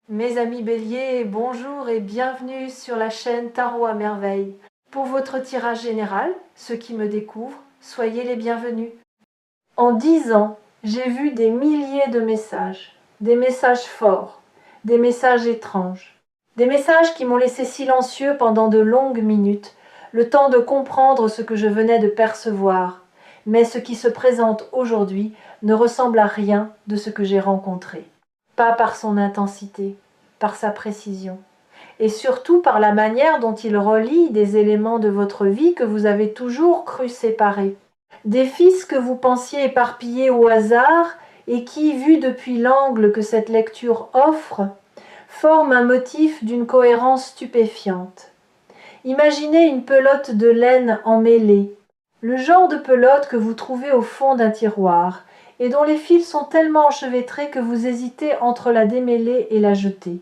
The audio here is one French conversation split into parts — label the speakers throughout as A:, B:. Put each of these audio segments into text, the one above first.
A: Mes amis béliers, bonjour et bienvenue sur la chaîne Tarot à merveille. Pour votre tirage général, ceux qui me découvrent, soyez les bienvenus. En 10 ans, j'ai vu des milliers de messages, des messages forts, des messages étranges, des messages qui m'ont laissé silencieux pendant de longues minutes, le temps de comprendre ce que je venais de percevoir. Mais ce qui se présente aujourd'hui ne ressemble à rien de ce que j'ai rencontré. Pas par son intensité, par sa précision, et surtout par la manière dont il relie des éléments de votre vie que vous avez toujours cru séparés. Des fils que vous pensiez éparpillés au hasard et qui, vus depuis l'angle que cette lecture offre, forment un motif d'une cohérence stupéfiante. Imaginez une pelote de laine emmêlée, le genre de pelote que vous trouvez au fond d'un tiroir, et dont les fils sont tellement enchevêtrés que vous hésitez entre la démêler et la jeter.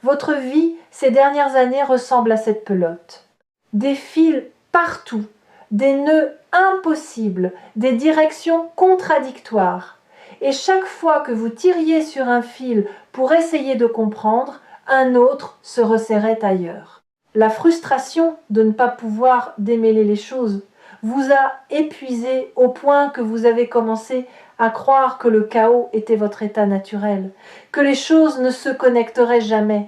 A: Votre vie, ces dernières années, ressemble à cette pelote. Des fils partout, des nœuds impossibles, des directions contradictoires. Et chaque fois que vous tiriez sur un fil pour essayer de comprendre, un autre se resserrait ailleurs. La frustration de ne pas pouvoir démêler les choses vous a épuisé au point que vous avez commencé à croire que le chaos était votre état naturel, que les choses ne se connecteraient jamais,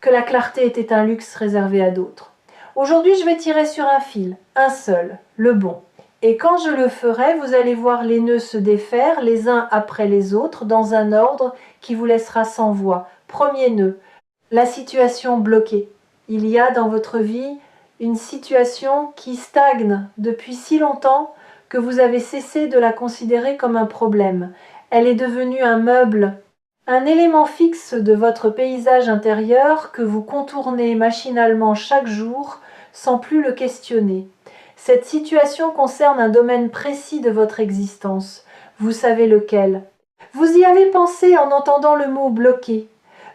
A: que la clarté était un luxe réservé à d'autres. Aujourd'hui, je vais tirer sur un fil, un seul, le bon. Et quand je le ferai, vous allez voir les nœuds se défaire les uns après les autres dans un ordre qui vous laissera sans voix. Premier nœud, la situation bloquée. Il y a dans votre vie une situation qui stagne depuis si longtemps que vous avez cessé de la considérer comme un problème. Elle est devenue un meuble, un élément fixe de votre paysage intérieur que vous contournez machinalement chaque jour sans plus le questionner. Cette situation concerne un domaine précis de votre existence. Vous savez lequel. Vous y avez pensé en entendant le mot bloqué.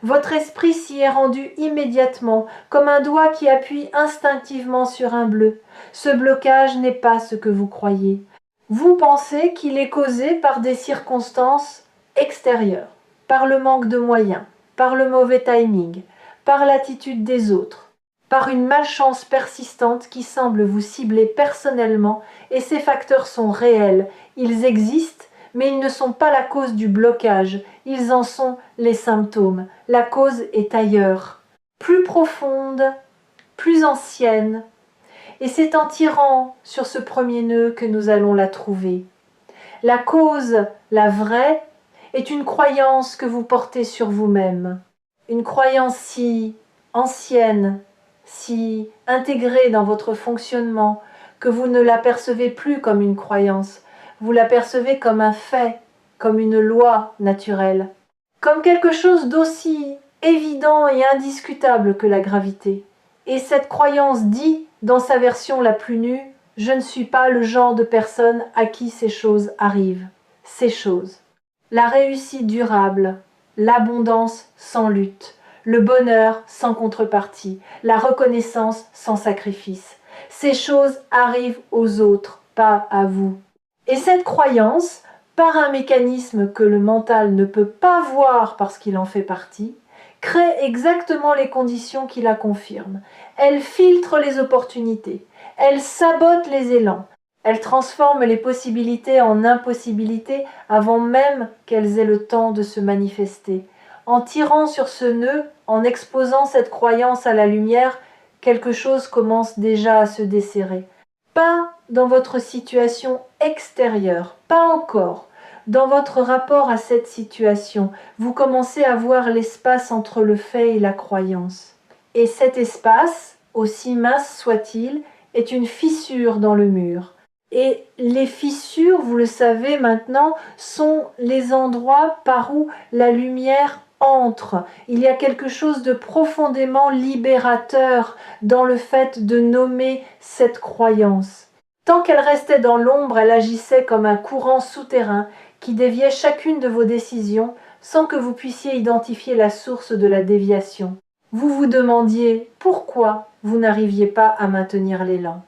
A: Votre esprit s'y est rendu immédiatement, comme un doigt qui appuie instinctivement sur un bleu. Ce blocage n'est pas ce que vous croyez. Vous pensez qu'il est causé par des circonstances extérieures, par le manque de moyens, par le mauvais timing, par l'attitude des autres, par une malchance persistante qui semble vous cibler personnellement, et ces facteurs sont réels, ils existent, mais ils ne sont pas la cause du blocage, ils en sont les symptômes. La cause est ailleurs, plus profonde, plus ancienne, et c'est en tirant sur ce premier nœud que nous allons la trouver. La cause, la vraie, est une croyance que vous portez sur vous-même, une croyance si ancienne, si intégrée dans votre fonctionnement, que vous ne la percevez plus comme une croyance, vous la percevez comme un fait, comme une loi naturelle, comme quelque chose d'aussi évident et indiscutable que la gravité. Et cette croyance dit, dans sa version la plus nue, « Je ne suis pas le genre de personne à qui ces choses arrivent. » Ces choses. La réussite durable, l'abondance sans lutte, le bonheur sans contrepartie, la reconnaissance sans sacrifice. Ces choses arrivent aux autres, pas à vous. Et cette croyance, par un mécanisme que le mental ne peut pas voir parce qu'il en fait partie, crée exactement les conditions qui la confirment. Elle filtre les opportunités, elle sabote les élans, elle transforme les possibilités en impossibilités avant même qu'elles aient le temps de se manifester. En tirant sur ce nœud, en exposant cette croyance à la lumière, quelque chose commence déjà à se desserrer. Pas dans votre situation extérieure, pas encore. Dans votre rapport à cette situation, vous commencez à voir l'espace entre le fait et la croyance. Et cet espace, aussi mince soit-il, est une fissure dans le mur. Et les fissures, vous le savez maintenant, sont les endroits par où la lumière entre. Il y a quelque chose de profondément libérateur dans le fait de nommer cette croyance. Tant qu'elle restait dans l'ombre, elle agissait comme un courant souterrain qui déviait chacune de vos décisions sans que vous puissiez identifier la source de la déviation. Vous vous demandiez pourquoi vous n'arriviez pas à maintenir l'élan.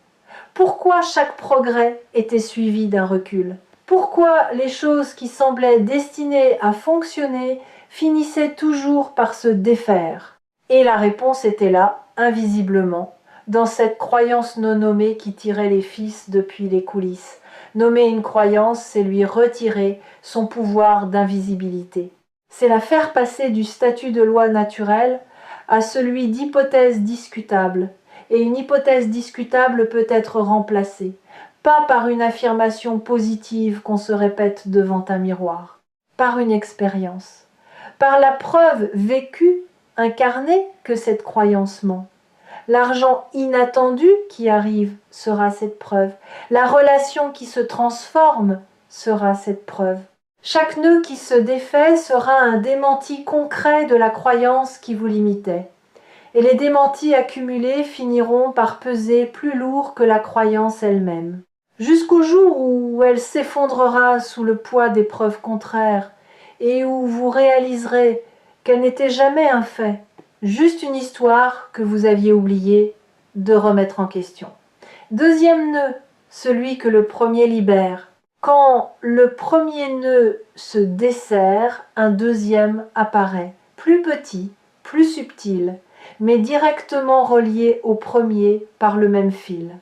A: Pourquoi chaque progrès était suivi d'un recul? Pourquoi les choses qui semblaient destinées à fonctionner finissait toujours par se défaire. Et la réponse était là, invisiblement, dans cette croyance non nommée qui tirait les fils depuis les coulisses. Nommer une croyance, c'est lui retirer son pouvoir d'invisibilité. C'est la faire passer du statut de loi naturelle à celui d'hypothèse discutable. Et une hypothèse discutable peut être remplacée, pas par une affirmation positive qu'on se répète devant un miroir, par une expérience, par la preuve vécue, incarnée que cette croyance ment. L'argent inattendu qui arrive sera cette preuve. La relation qui se transforme sera cette preuve. Chaque nœud qui se défait sera un démenti concret de la croyance qui vous limitait. Et les démentis accumulés finiront par peser plus lourd que la croyance elle-même. Jusqu'au jour où elle s'effondrera sous le poids des preuves contraires et où vous réaliserez qu'elle n'était jamais un fait, juste une histoire que vous aviez oublié de remettre en question. Deuxième nœud, celui que le premier libère. Quand le premier nœud se desserre, un deuxième apparaît, plus petit, plus subtil, mais directement relié au premier par le même fil.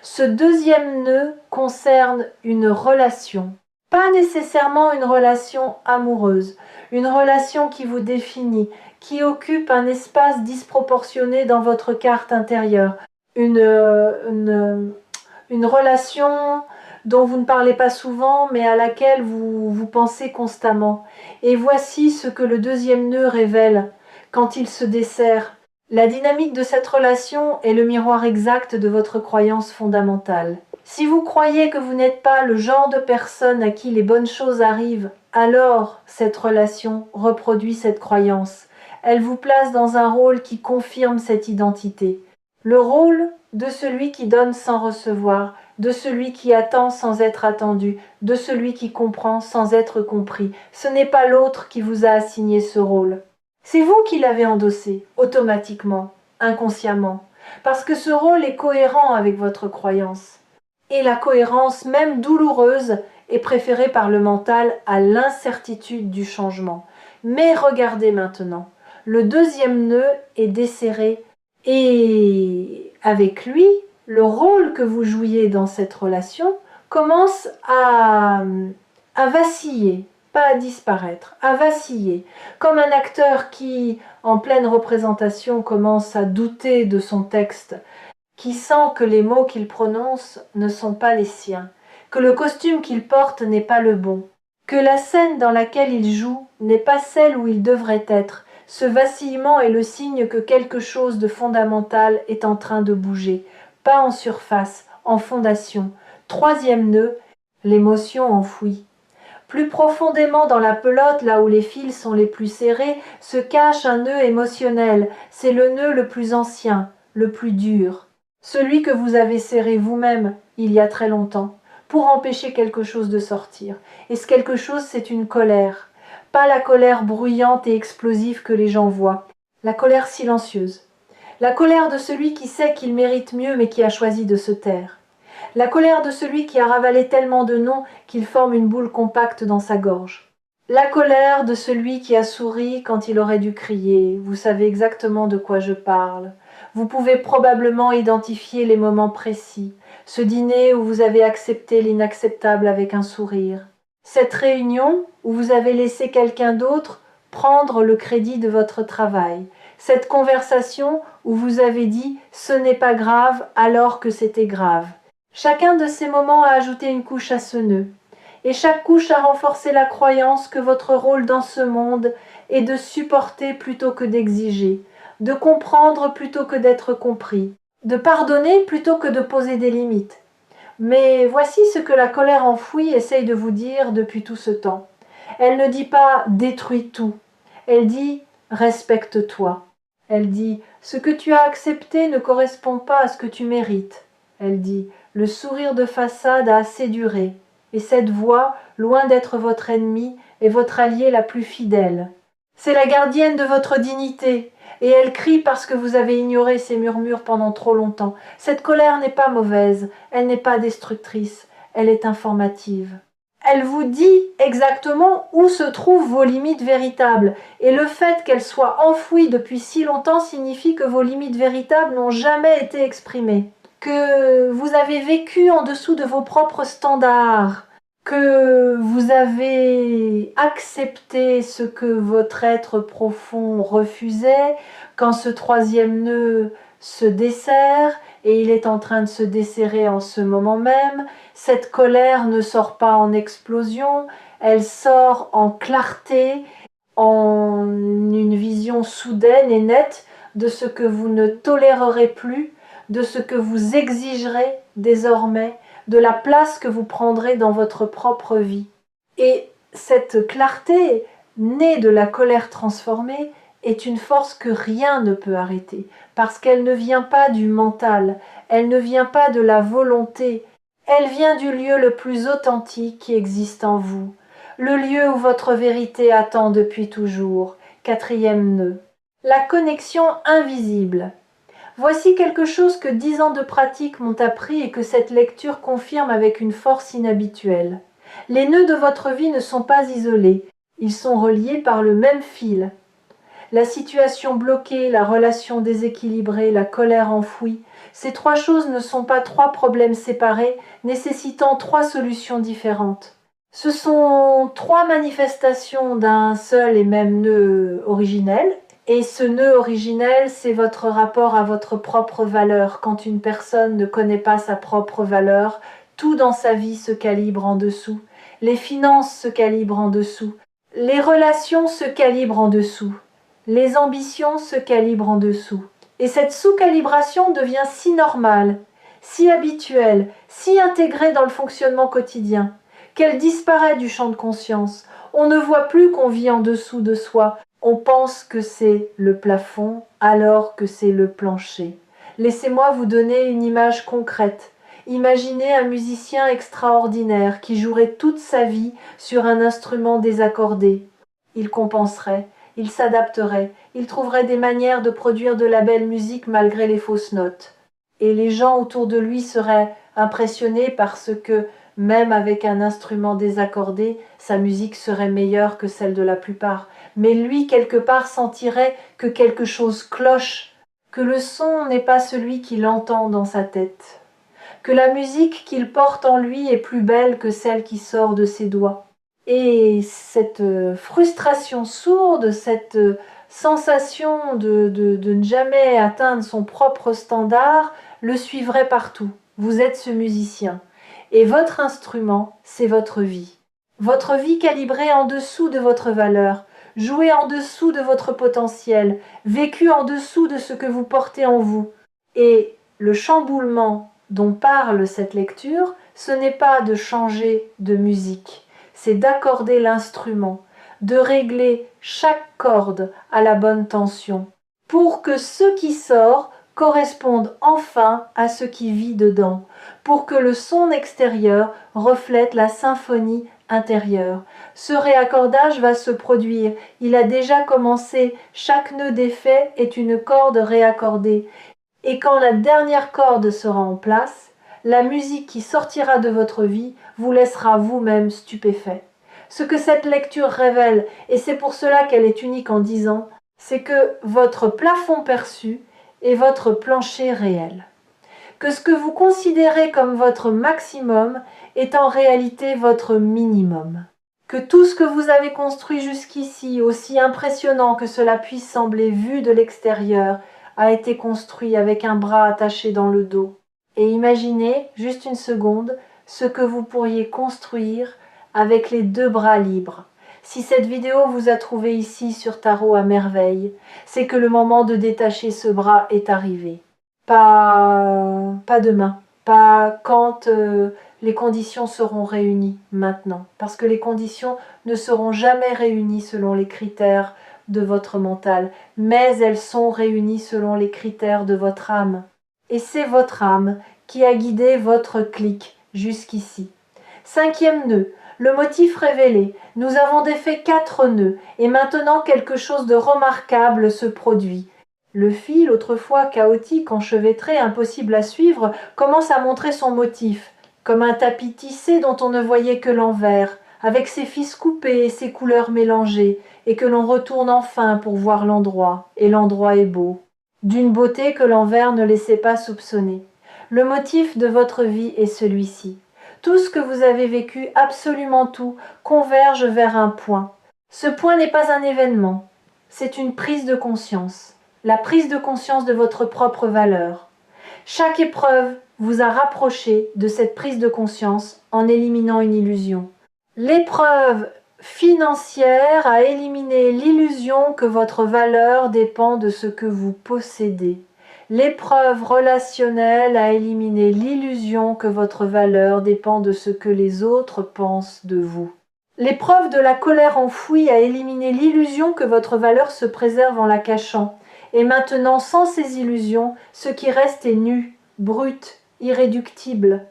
A: Ce deuxième nœud concerne une relation, pas nécessairement une relation amoureuse, une relation qui vous définit, qui occupe un espace disproportionné dans votre carte intérieure, une relation dont vous ne parlez pas souvent mais à laquelle vous pensez constamment. Et voici ce que le deuxième nœud révèle quand il se dessert. La dynamique de cette relation est le miroir exact de votre croyance fondamentale. Si vous croyez que vous n'êtes pas le genre de personne à qui les bonnes choses arrivent, alors cette relation reproduit cette croyance. Elle vous place dans un rôle qui confirme cette identité. Le rôle de celui qui donne sans recevoir, de celui qui attend sans être attendu, de celui qui comprend sans être compris. Ce n'est pas l'autre qui vous a assigné ce rôle. C'est vous qui l'avez endossé, automatiquement, inconsciemment, parce que ce rôle est cohérent avec votre croyance. Et la cohérence, même douloureuse, est préférée par le mental à l'incertitude du changement. Mais regardez maintenant, le deuxième nœud est desserré et avec lui, le rôle que vous jouiez dans cette relation commence à vaciller, pas à disparaître, à vaciller, comme un acteur qui, en pleine représentation, commence à douter de son texte, qui sent que les mots qu'il prononce ne sont pas les siens, que le costume qu'il porte n'est pas le bon, que la scène dans laquelle il joue n'est pas celle où il devrait être. Ce vacillement est le signe que quelque chose de fondamental est en train de bouger, pas en surface, en fondation. Troisième nœud, l'émotion enfouie. Plus profondément dans la pelote, là où les fils sont les plus serrés, se cache un nœud émotionnel. C'est le nœud le plus ancien, le plus dur. Celui que vous avez serré vous-même il y a très longtemps, pour empêcher quelque chose de sortir. Et ce quelque chose, c'est une colère. Pas la colère bruyante et explosive que les gens voient. La colère silencieuse. La colère de celui qui sait qu'il mérite mieux mais qui a choisi de se taire. La colère de celui qui a ravalé tellement de noms qu'il forme une boule compacte dans sa gorge. La colère de celui qui a souri quand il aurait dû crier. Vous savez exactement de quoi je parle. Vous pouvez probablement identifier les moments précis. Ce dîner où vous avez accepté l'inacceptable avec un sourire. Cette réunion où vous avez laissé quelqu'un d'autre prendre le crédit de votre travail. Cette conversation où vous avez dit « ce n'est pas grave » alors que c'était grave. Chacun de ces moments a ajouté une couche à ce nœud. Et chaque couche a renforcé la croyance que votre rôle dans ce monde est de supporter plutôt que d'exiger, de comprendre plutôt que d'être compris, de pardonner plutôt que de poser des limites. Mais voici ce que la colère enfouie essaye de vous dire depuis tout ce temps. Elle ne dit pas « détruis tout », elle dit « respecte-toi ». Elle dit « ce que tu as accepté ne correspond pas à ce que tu mérites ». Elle dit « le sourire de façade a assez duré ». Et cette voix, loin d'être votre ennemie, est votre alliée la plus fidèle. C'est la gardienne de votre dignité, et elle crie parce que vous avez ignoré ses murmures pendant trop longtemps. Cette colère n'est pas mauvaise, elle n'est pas destructrice, elle est informative. Elle vous dit exactement où se trouvent vos limites véritables. Et le fait qu'elles soient enfouies depuis si longtemps signifie que vos limites véritables n'ont jamais été exprimées. Que vous avez vécu en dessous de vos propres standards. Que vous avez accepté ce que votre être profond refusait quand ce troisième nœud se desserre, et il est en train de se desserrer en ce moment même. Cette colère ne sort pas en explosion, elle sort en clarté, en une vision soudaine et nette de ce que vous ne tolérerez plus, de ce que vous exigerez désormais, de la place que vous prendrez dans votre propre vie. Et cette clarté, née de la colère transformée, est une force que rien ne peut arrêter, parce qu'elle ne vient pas du mental, elle ne vient pas de la volonté, elle vient du lieu le plus authentique qui existe en vous, le lieu où votre vérité attend depuis toujours. Quatrième nœud. La connexion invisible. Voici quelque chose que 10 ans de pratique m'ont appris et que cette lecture confirme avec une force inhabituelle. Les nœuds de votre vie ne sont pas isolés, ils sont reliés par le même fil. La situation bloquée, la relation déséquilibrée, la colère enfouie, ces trois choses ne sont pas trois problèmes séparés, nécessitant trois solutions différentes. Ce sont trois manifestations d'un seul et même nœud originel, et ce nœud originel, c'est votre rapport à votre propre valeur. Quand une personne ne connaît pas sa propre valeur, tout dans sa vie se calibre en dessous. Les finances se calibrent en dessous. Les relations se calibrent en dessous. Les ambitions se calibrent en dessous. Et cette sous-calibration devient si normale, si habituelle, si intégrée dans le fonctionnement quotidien, qu'elle disparaît du champ de conscience. On ne voit plus qu'on vit en dessous de soi. On pense que c'est le plafond alors que c'est le plancher. Laissez-moi vous donner une image concrète. Imaginez un musicien extraordinaire qui jouerait toute sa vie sur un instrument désaccordé. Il compenserait. Il s'adapterait, il trouverait des manières de produire de la belle musique malgré les fausses notes. Et les gens autour de lui seraient impressionnés parce que, même avec un instrument désaccordé, sa musique serait meilleure que celle de la plupart. Mais lui, quelque part, sentirait que quelque chose cloche, que le son n'est pas celui qu'il entend dans sa tête, que la musique qu'il porte en lui est plus belle que celle qui sort de ses doigts. Et cette frustration sourde, cette sensation de ne jamais atteindre son propre standard, le suivrait partout. Vous êtes ce musicien. Et votre instrument, c'est votre vie. Votre vie calibrée en dessous de votre valeur, jouée en dessous de votre potentiel, vécue en dessous de ce que vous portez en vous. Et le chamboulement dont parle cette lecture, ce n'est pas de changer de musique. C'est d'accorder l'instrument, de régler chaque corde à la bonne tension, pour que ce qui sort corresponde enfin à ce qui vit dedans, pour que le son extérieur reflète la symphonie intérieure. Ce réaccordage va se produire, il a déjà commencé, chaque nœud défait est une corde réaccordée, et quand la dernière corde sera en place, la musique qui sortira de votre vie vous laissera vous-même stupéfait. Ce que cette lecture révèle, et c'est pour cela qu'elle est unique en 10 ans, c'est que votre plafond perçu est votre plancher réel. Que ce que vous considérez comme votre maximum est en réalité votre minimum. Que tout ce que vous avez construit jusqu'ici, aussi impressionnant que cela puisse sembler vu de l'extérieur, a été construit avec un bras attaché dans le dos. Et imaginez, juste une seconde, ce que vous pourriez construire avec les deux bras libres. Si cette vidéo vous a trouvé ici sur Tarot à merveille, c'est que le moment de détacher ce bras est arrivé. Pas demain, pas quand les conditions seront réunies maintenant, parce que les conditions ne seront jamais réunies selon les critères de votre mental, mais elles sont réunies selon les critères de votre âme. Et c'est votre âme qui a guidé votre clic jusqu'ici. 5e nœud, le motif révélé. Nous avons défait 4 nœuds, et maintenant quelque chose de remarquable se produit. Le fil, autrefois chaotique, enchevêtré, impossible à suivre, commence à montrer son motif. comme un tapis tissé dont on ne voyait que l'envers, avec ses fils coupés et ses couleurs mélangées, et que l'on retourne enfin pour voir l'endroit, et l'endroit est beau, d'une beauté que l'envers ne laissait pas soupçonner. Le motif de votre vie est celui-ci. Tout ce que vous avez vécu, absolument tout, converge vers un point. Ce point n'est pas un événement, c'est une prise de conscience, la prise de conscience de votre propre valeur. Chaque épreuve vous a rapproché de cette prise de conscience en éliminant une illusion. L'épreuve financière a éliminé l'illusion que votre valeur dépend de ce que vous possédez. L'épreuve relationnelle a éliminé l'illusion que votre valeur dépend de ce que les autres pensent de vous. L'épreuve de la colère enfouie a éliminé l'illusion que votre valeur se préserve en la cachant. Et maintenant, sans ces illusions, ce qui reste est nu, brut, irréductible.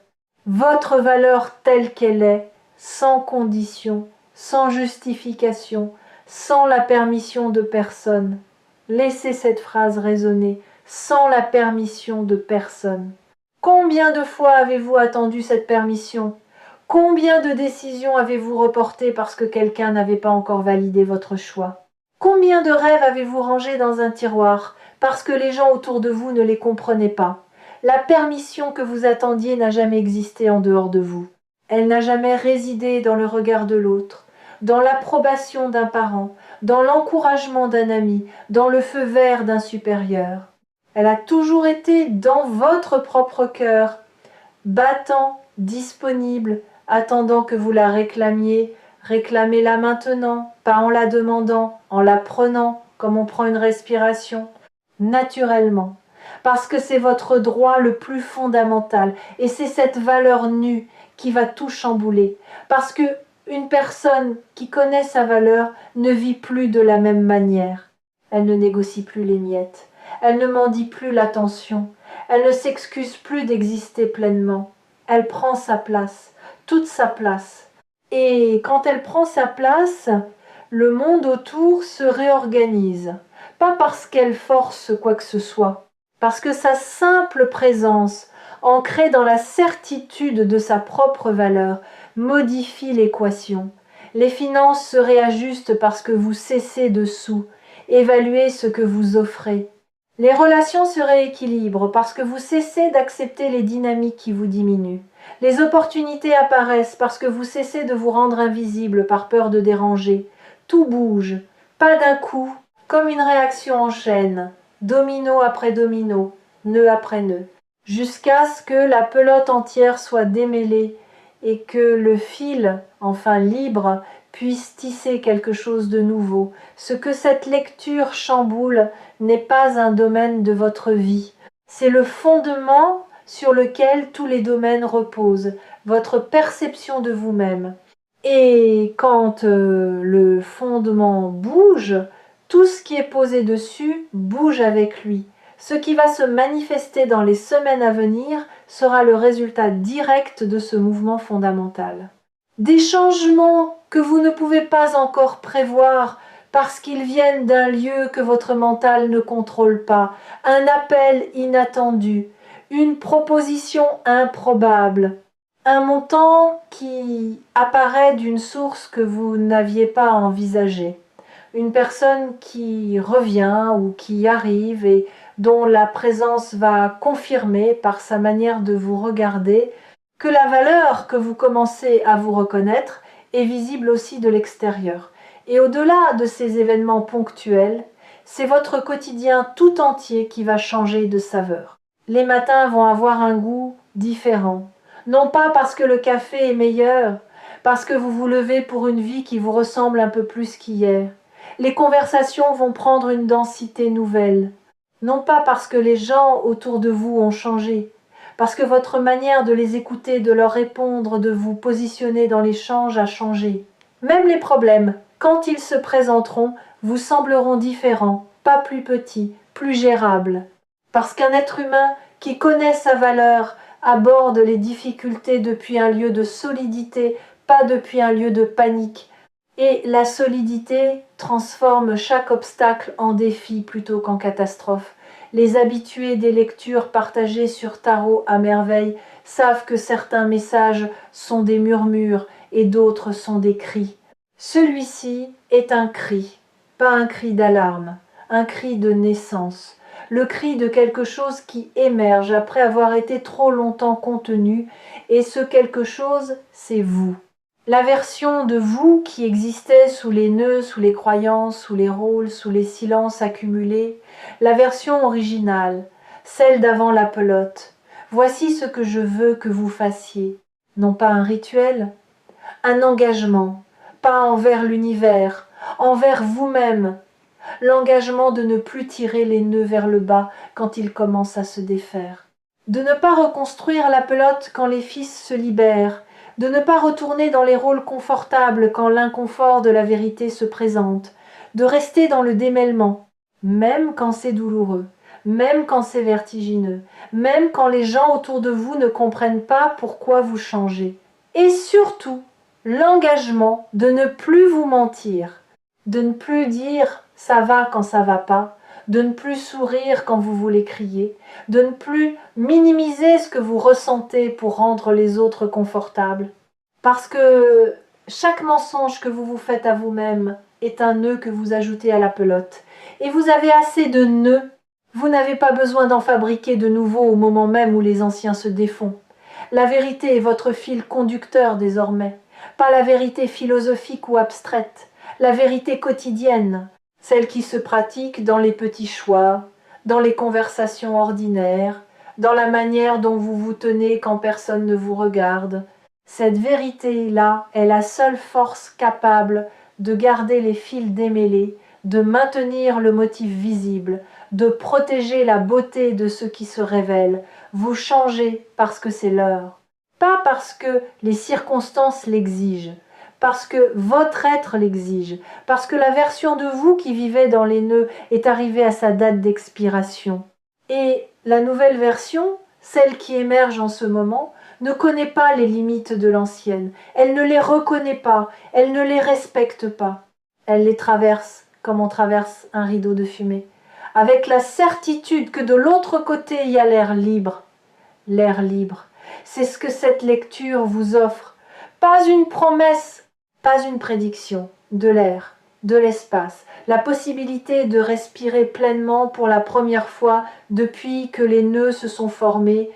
A: Votre valeur telle qu'elle est, sans condition, sans justification, sans la permission de personne. Laissez cette phrase résonner, sans la permission de personne. Combien de fois avez-vous attendu cette permission ? Combien de décisions avez-vous reportées parce que quelqu'un n'avait pas encore validé votre choix ? Combien de rêves avez-vous rangés dans un tiroir parce que les gens autour de vous ne les comprenaient pas ? La permission que vous attendiez n'a jamais existé en dehors de vous. Elle n'a jamais résidé dans le regard de l'autre, dans l'approbation d'un parent, dans l'encouragement d'un ami, dans le feu vert d'un supérieur. Elle a toujours été dans votre propre cœur, battant, disponible, attendant que vous la réclamiez. Réclamez-la maintenant, pas en la demandant, en la prenant, comme on prend une respiration, naturellement. Parce que c'est votre droit le plus fondamental, et c'est cette valeur nue qui va tout chambouler. Parce que une personne qui connaît sa valeur ne vit plus de la même manière. Elle ne négocie plus les miettes. Elle ne mendie plus l'attention. Elle ne s'excuse plus d'exister pleinement. Elle prend sa place, toute sa place. Et quand elle prend sa place, le monde autour se réorganise. Pas parce qu'elle force quoi que ce soit, parce que sa simple présence, ancrée dans la certitude de sa propre valeur, modifie l'équation. Les finances se réajustent parce que vous cessez de sous. Évaluez ce que vous offrez. Les relations se rééquilibrent parce que vous cessez d'accepter les dynamiques qui vous diminuent. Les opportunités apparaissent parce que vous cessez de vous rendre invisible par peur de déranger. Tout bouge, pas d'un coup, comme une réaction en chaîne, domino après domino, nœud après nœud, jusqu'à ce que la pelote entière soit démêlée et que le fil, enfin libre, puisse tisser quelque chose de nouveau. Ce que cette lecture chamboule n'est pas un domaine de votre vie. C'est le fondement sur lequel tous les domaines reposent, votre perception de vous-même. Et quand le fondement bouge, tout ce qui est posé dessus bouge avec lui. Ce qui va se manifester dans les semaines à venir sera le résultat direct de ce mouvement fondamental. Des changements que vous ne pouvez pas encore prévoir parce qu'ils viennent d'un lieu que votre mental ne contrôle pas, un appel inattendu, une proposition improbable, un montant qui apparaît d'une source que vous n'aviez pas envisagée, une personne qui revient ou qui arrive et dont la présence va confirmer par sa manière de vous regarder que la valeur que vous commencez à vous reconnaître est visible aussi de l'extérieur. Et au-delà de ces événements ponctuels, c'est votre quotidien tout entier qui va changer de saveur. Les matins vont avoir un goût différent. Non pas parce que le café est meilleur, parce que vous vous levez pour une vie qui vous ressemble un peu plus qu'hier. Les conversations vont prendre une densité nouvelle. Non pas parce que les gens autour de vous ont changé, parce que votre manière de les écouter, de leur répondre, de vous positionner dans l'échange a changé. Même les problèmes, quand ils se présenteront, vous sembleront différents, pas plus petits, plus gérables. Parce qu'un être humain qui connaît sa valeur aborde les difficultés depuis un lieu de solidité, pas depuis un lieu de panique. Et la solidité transforme chaque obstacle en défi plutôt qu'en catastrophe. Les habitués des lectures partagées sur Tarot à merveille savent que certains messages sont des murmures et d'autres sont des cris. Celui-ci est un cri, pas un cri d'alarme, un cri de naissance, le cri de quelque chose qui émerge après avoir été trop longtemps contenu, et ce quelque chose, c'est vous. La version de vous qui existait sous les nœuds, sous les croyances, sous les rôles, sous les silences accumulés, la version originale, celle d'avant la pelote. Voici ce que je veux que vous fassiez. Non pas un rituel, un engagement, pas envers l'univers, envers vous-même. L'engagement de ne plus tirer les nœuds vers le bas quand ils commencent à se défaire. De ne pas reconstruire la pelote quand les fils se libèrent, de ne pas retourner dans les rôles confortables quand l'inconfort de la vérité se présente, de rester dans le démêlement, même quand c'est douloureux, même quand c'est vertigineux, même quand les gens autour de vous ne comprennent pas pourquoi vous changez. Et surtout, l'engagement de ne plus vous mentir, de ne plus dire « ça va quand ça va pas », de ne plus sourire quand vous voulez crier, de ne plus minimiser ce que vous ressentez pour rendre les autres confortables. Parce que chaque mensonge que vous vous faites à vous-même est un nœud que vous ajoutez à la pelote. Et vous avez assez de nœuds. Vous n'avez pas besoin d'en fabriquer de nouveaux au moment même où les anciens se défont. La vérité est votre fil conducteur désormais, pas la vérité philosophique ou abstraite, la vérité quotidienne, celle qui se pratique dans les petits choix, dans les conversations ordinaires, dans la manière dont vous vous tenez quand personne ne vous regarde. Cette vérité-là est la seule force capable de garder les fils démêlés, de maintenir le motif visible, de protéger la beauté de ce qui se révèle. Vous changez parce que c'est l'heure, pas parce que les circonstances l'exigent, parce que votre être l'exige, parce que la version de vous qui vivait dans les nœuds est arrivée à sa date d'expiration. Et la nouvelle version, celle qui émerge en ce moment, ne connaît pas les limites de l'ancienne, elle ne les reconnaît pas, elle ne les respecte pas. Elle les traverse comme on traverse un rideau de fumée, avec la certitude que de l'autre côté il y a l'air libre. L'air libre, c'est ce que cette lecture vous offre. Pas une promesse, pas une prédiction, de l'air, de l'espace, la possibilité de respirer pleinement pour la première fois depuis que les nœuds se sont formés.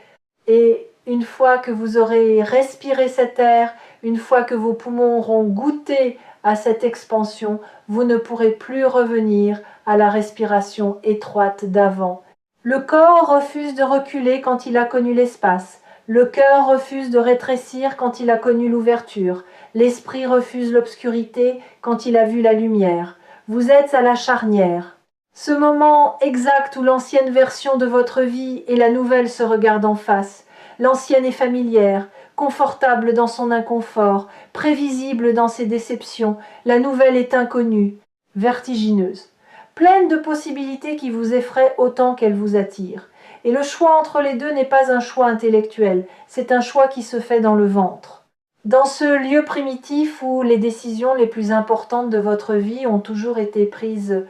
A: Et une fois que vous aurez respiré cet air, une fois que vos poumons auront goûté à cette expansion, vous ne pourrez plus revenir à la respiration étroite d'avant. Le corps refuse de reculer quand il a connu l'espace. Le cœur refuse de rétrécir quand il a connu l'ouverture. L'esprit refuse l'obscurité quand il a vu la lumière. Vous êtes à la charnière. Ce moment exact où l'ancienne version de votre vie et la nouvelle se regardent en face. L'ancienne est familière, confortable dans son inconfort, prévisible dans ses déceptions. La nouvelle est inconnue, vertigineuse, pleine de possibilités qui vous effraient autant qu'elles vous attirent. Et le choix entre les deux n'est pas un choix intellectuel, c'est un choix qui se fait dans le ventre. Dans ce lieu primitif où les décisions les plus importantes de votre vie ont toujours été prises,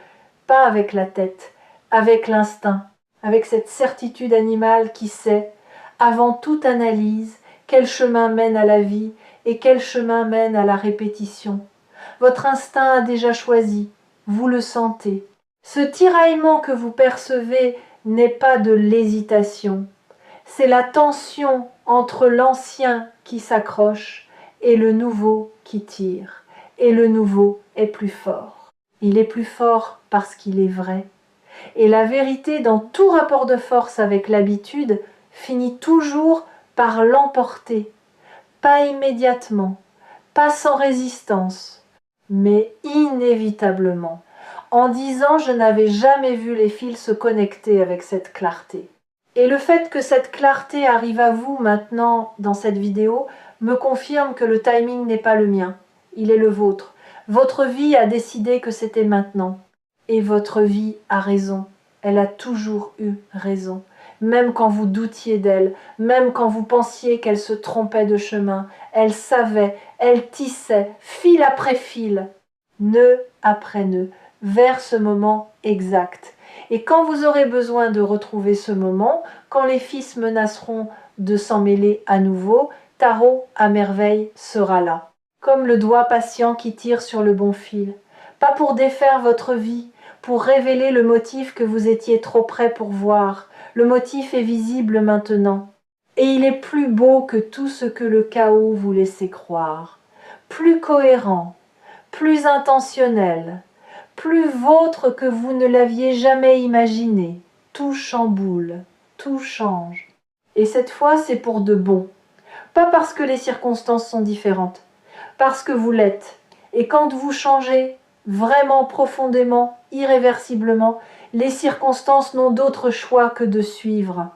A: pas avec la tête, avec l'instinct, avec cette certitude animale qui sait, avant toute analyse, quel chemin mène à la vie et quel chemin mène à la répétition. Votre instinct a déjà choisi, vous le sentez. Ce tiraillement que vous percevez n'est pas de l'hésitation, c'est la tension entre l'ancien qui s'accroche et le nouveau qui tire. Et le nouveau est plus fort. Il est plus fort parce qu'il est vrai. Et la vérité, dans tout rapport de force avec l'habitude, finit toujours par l'emporter. Pas immédiatement, pas sans résistance, mais inévitablement. En 10 ans, je n'avais jamais vu les fils se connecter avec cette clarté. Et le fait que cette clarté arrive à vous maintenant dans cette vidéo me confirme que le timing n'est pas le mien, il est le vôtre. Votre vie a décidé que c'était maintenant. Et votre vie a raison, elle a toujours eu raison. Même quand vous doutiez d'elle, même quand vous pensiez qu'elle se trompait de chemin, elle savait, elle tissait, fil après fil, nœud après nœud, vers ce moment exact. Et quand vous aurez besoin de retrouver ce moment, quand les fils menaceront de s'en mêler à nouveau, Tarot à merveille sera là, comme le doigt patient qui tire sur le bon fil. Pas pour défaire votre vie, pour révéler le motif que vous étiez trop près pour voir. Le motif est visible maintenant. Et il est plus beau que tout ce que le chaos vous laissait croire. Plus cohérent, plus intentionnel, plus vôtre que vous ne l'aviez jamais imaginé. Tout chamboule, tout change. Et cette fois, c'est pour de bon. Pas parce que les circonstances sont différentes, parce que vous l'êtes. Et quand vous changez, vraiment profondément, irréversiblement, les circonstances n'ont d'autre choix que de suivre.